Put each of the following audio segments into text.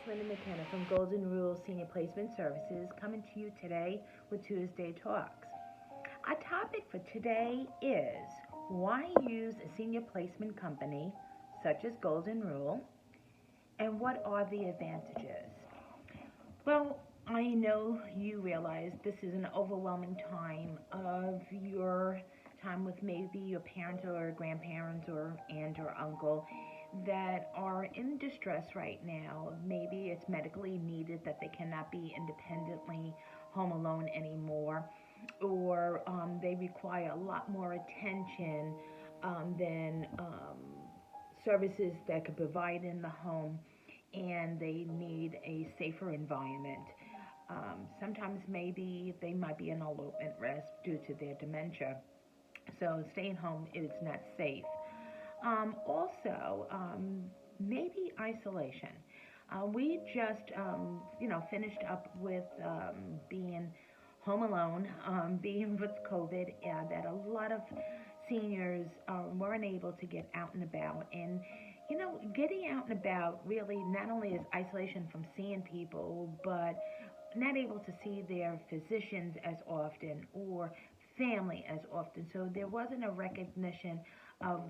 McKenna from Golden Rule Senior Placement Services coming to you today with Tuesday Talks. Our topic for today is why use a senior placement company such as Golden Rule and what are the advantages? Well, I know you realize this is an overwhelming time of your time with maybe your parents or grandparents or aunt or uncle that are in distress right now. Maybe it's medically needed that they cannot be independently home alone anymore, or they require a lot more attention than services that could provide in the home, and they need a safer environment. Sometimes maybe they might be an elopement risk due to their dementia, so staying home is not safe. Also, maybe isolation. We just, finished up with being home alone, being with COVID, that a lot of seniors weren't able to get out and about. And, getting out and about really not only is isolation from seeing people, but not able to see their physicians as often or family as often. So there wasn't a recognition of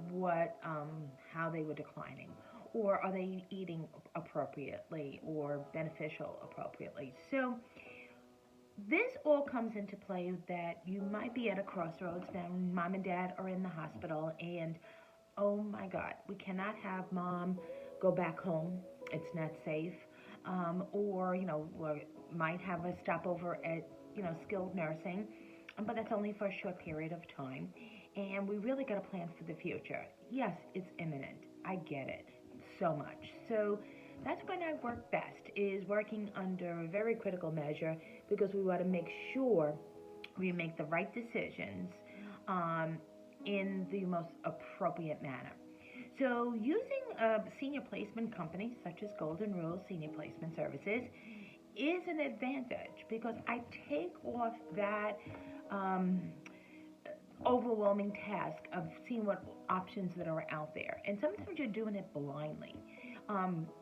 how they were declining, or are they eating appropriately or beneficial appropriately. So this all comes into play that you might be at a crossroads. Now mom and dad are in the hospital, and oh my God, we cannot have mom go back home. It's not safe. Or, we might have a stopover at, skilled nursing, but that's only for a short period of time. And we really got to plan for the future. Yes, it's imminent. I get it so much. So that's when I work best, is working under a very critical measure, because we want to make sure we make the right decisions in the most appropriate manner. So using a senior placement company such as Golden Rule Senior Placement Services is an advantage, because I take off that overwhelming task of seeing what options that are out there. And sometimes you're doing it blindly.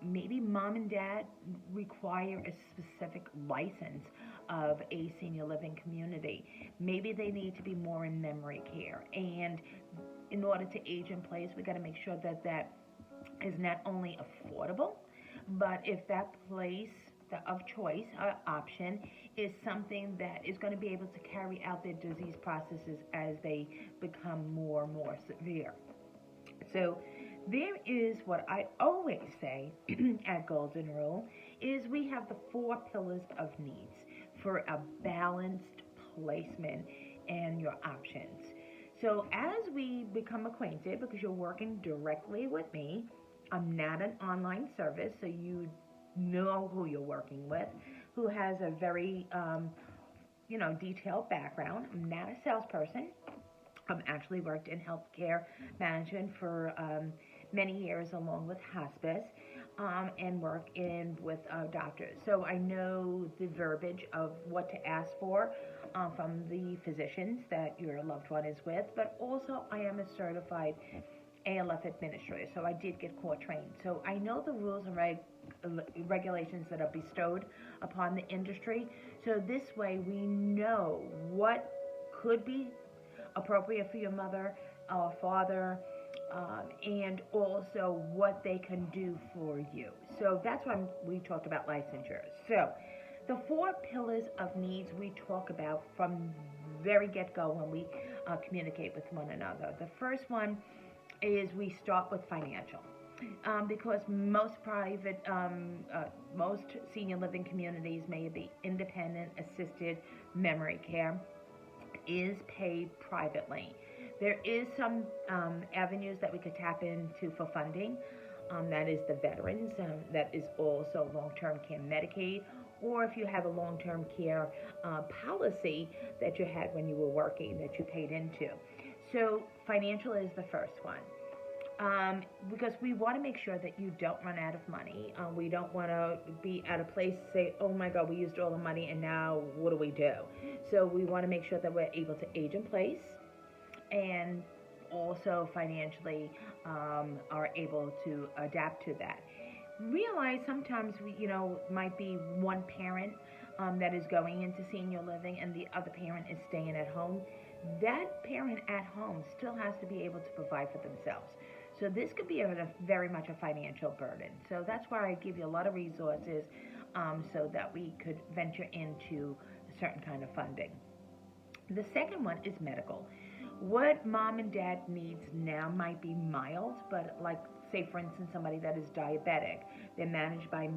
Maybe mom and dad require a specific license of a senior living community. Maybe they need to be more in memory care. And in order to age in place, we got to make sure that that is not only affordable, but if that place of choice option is something that is going to be able to carry out their disease processes as they become more and more severe. So there is what I always say at Golden Rule is we have the 4 pillars of needs for a balanced placement and your options. So as we become acquainted, because you're working directly with me, I'm not an online service, so you know who you're working with, who has a very, detailed background. I'm not a salesperson. I've actually worked in healthcare management for many years, along with hospice, and work with doctors. So I know the verbiage of what to ask for from the physicians that your loved one is with, but also I am a certified ALF administrator, so I did get core trained. So I know the rules and regulations that are bestowed upon the industry. So this way we know what could be appropriate for your mother or father, and also what they can do for you. So that's why we talked about licensure. So the 4 pillars of needs we talk about from very get-go when we communicate with one another. The first one is we start with financial. Because most most senior living communities, may be independent, assisted, memory care, is paid privately. There is some avenues that we could tap into for funding. That is the veterans. That is also long-term care Medicaid, or if you have a long-term care policy that you had when you were working that you paid into. So financial is the first one. Because we want to make sure that you don't run out of money. We don't want to be at a place say, oh my God, we used all the money and now what do we do? So we want to make sure that we're able to age in place, and also financially are able to adapt to that. realize sometimes might be one parent that is going into senior living and the other parent is staying at home. That parent at home still has to be able to provide for themselves. So this could be very much a financial burden. So that's why I give you a lot of resources so that we could venture into a certain kind of funding. The second one is medical. What mom and dad needs now might be mild, but like say for instance somebody that is diabetic, they're managed by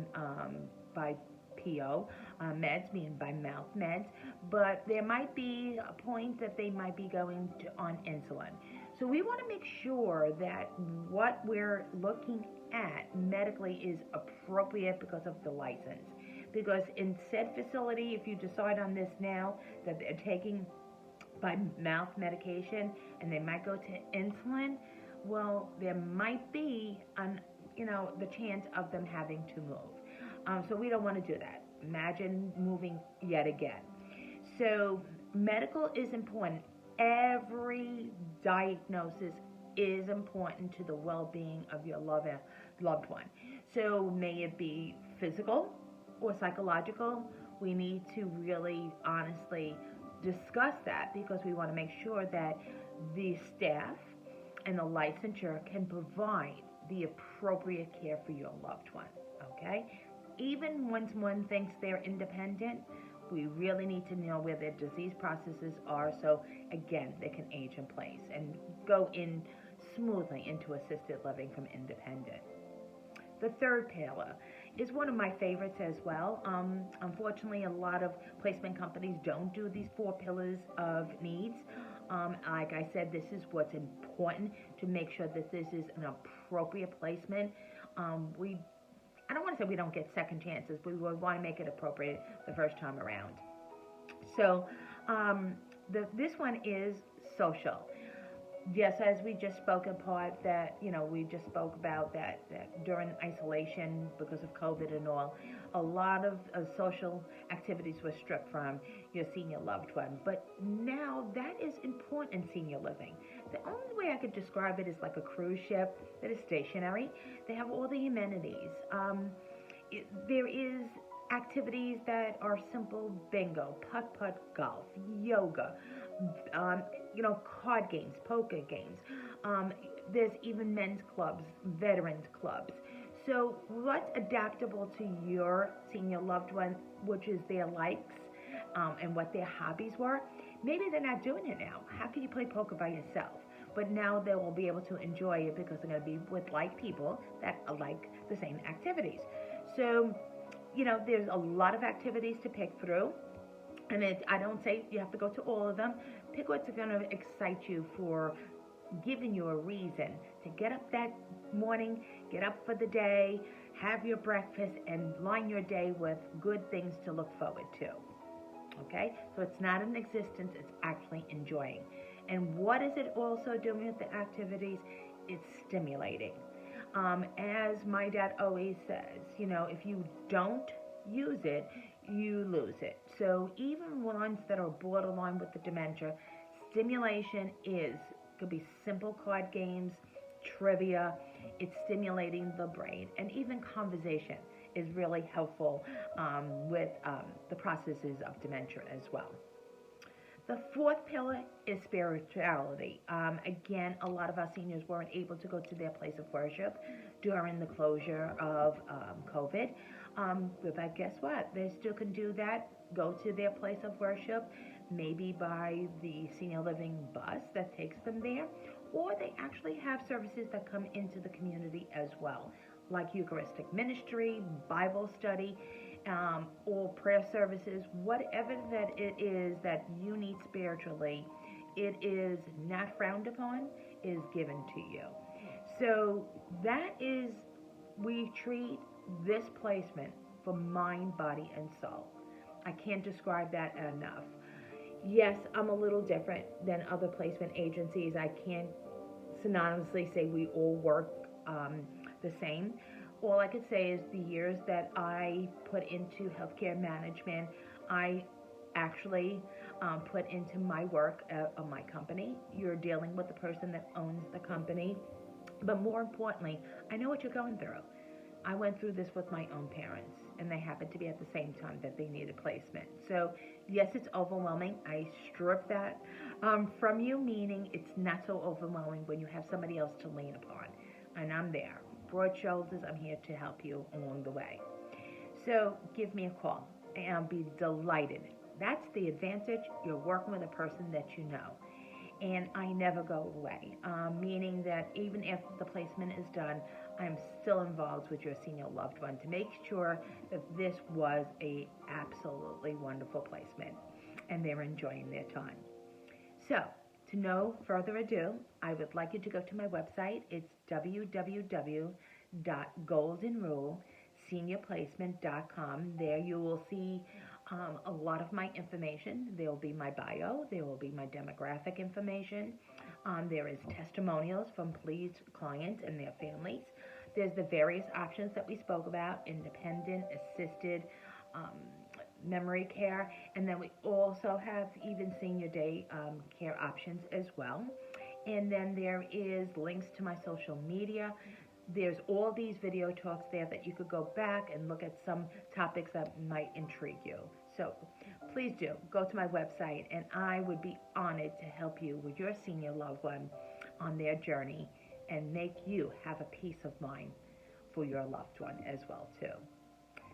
PO meds, meaning by mouth meds, but there might be a point that they might be going on insulin. So we want to make sure that what we're looking at medically is appropriate because of the license. Because in said facility, if you decide on this now that they're taking by mouth medication and they might go to insulin, well, there might be the chance of them having to move. So we don't want to do that. Imagine moving yet again. So medical is important. Every diagnosis is important to the well-being of your loved one. So may it be physical or psychological, we need to really honestly discuss that because we want to make sure that the staff and the licensure can provide the appropriate care for your loved one. Okay? Even once one thinks they're independent, we really need to know where their disease processes are so again they can age in place and go in smoothly into assisted living from independent. The third pillar is one of my favorites as well. Unfortunately, a lot of placement companies don't do these four pillars of needs. Like I said, this is what's important to make sure that this is an appropriate placement. I don't want to say we don't get second chances, but we want to make it appropriate the first time around. So this one is social. Yes, as we just spoke apart that, we just spoke about that during isolation because of COVID and all, a lot of social activities were stripped from your senior loved one. But now that is important in senior living. The only way I could describe it is like a cruise ship that is stationary. They have all the amenities. There is activities that are simple bingo, putt-putt golf, yoga, card games, poker games. There's even men's clubs, veterans clubs. So what's adaptable to your senior loved one, which is their likes and what their hobbies were, maybe they're not doing it now. How can you play poker by yourself? But now they will be able to enjoy it because they're going to be with like people that like the same activities. So, there's a lot of activities to pick through. And I don't say you have to go to all of them. Pick what's going to excite you for giving you a reason to get up that morning, get up for the day, have your breakfast, and line your day with good things to look forward to. Okay? So it's not an existence, it's actually enjoying. And what is it also doing with the activities? It's stimulating. As my dad always says, if you don't use it, you lose it. So even ones that are borderline with the dementia, stimulation could be simple card games, trivia. It's stimulating the brain, and even conversation is really helpful with the processes of dementia as well. The fourth pillar is spirituality. Again, a lot of our seniors weren't able to go to their place of worship during the closure of COVID. But guess what? They still can do that, go to their place of worship, maybe by the senior living bus that takes them there, or they actually have services that come into the community as well, like Eucharistic ministry, Bible study, or prayer services, whatever that it is that you need spiritually, it is not frowned upon, is given to you. So that is, we treat this placement for mind, body, and soul. I can't describe that enough. Yes, I'm a little different than other placement agencies. I can't synonymously say we all work the same. All I could say is the years that I put into healthcare management, I actually put into my work of my company. You're dealing with the person that owns the company. But more importantly, I know what you're going through. I went through this with my own parents, and they happened to be at the same time that they needed placement. So, yes, it's overwhelming. I strip that from you, meaning it's not so overwhelming when you have somebody else to lean upon. And I'm there. Broad shoulders, I'm here to help you along the way. So, give me a call, and I'll be delighted. That's the advantage. You're working with a person that you know. And I never go away, meaning that even if the placement is done, I'm still involved with your senior loved one to make sure that this was a absolutely wonderful placement and they're enjoying their time. So, to no further ado, I would like you to go to my website. It's www.goldenruleseniorplacement.com. There you will see a lot of my information. There will be my bio. There will be my demographic information. There is testimonials from pleased clients and their families. There's the various options that we spoke about: independent, assisted, memory care, and then we also have even senior day care options as well. And then there is links to my social media. There's all these video talks there that you could go back and look at some topics that might intrigue you. So please do go to my website, and I would be honored to help you with your senior loved one on their journey and make you have a peace of mind for your loved one as well too.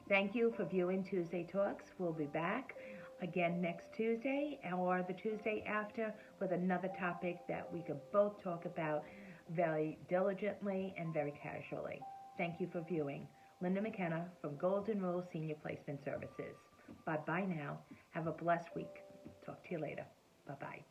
Thank you for viewing Tuesday Talks. We'll be back again next Tuesday or the Tuesday after with another topic that we could both talk about very diligently and very casually. Thank you for viewing. Linda McKenna from Golden Rule Senior Placement Services. Bye-bye now. Have a blessed week. Talk to you later. Bye-bye.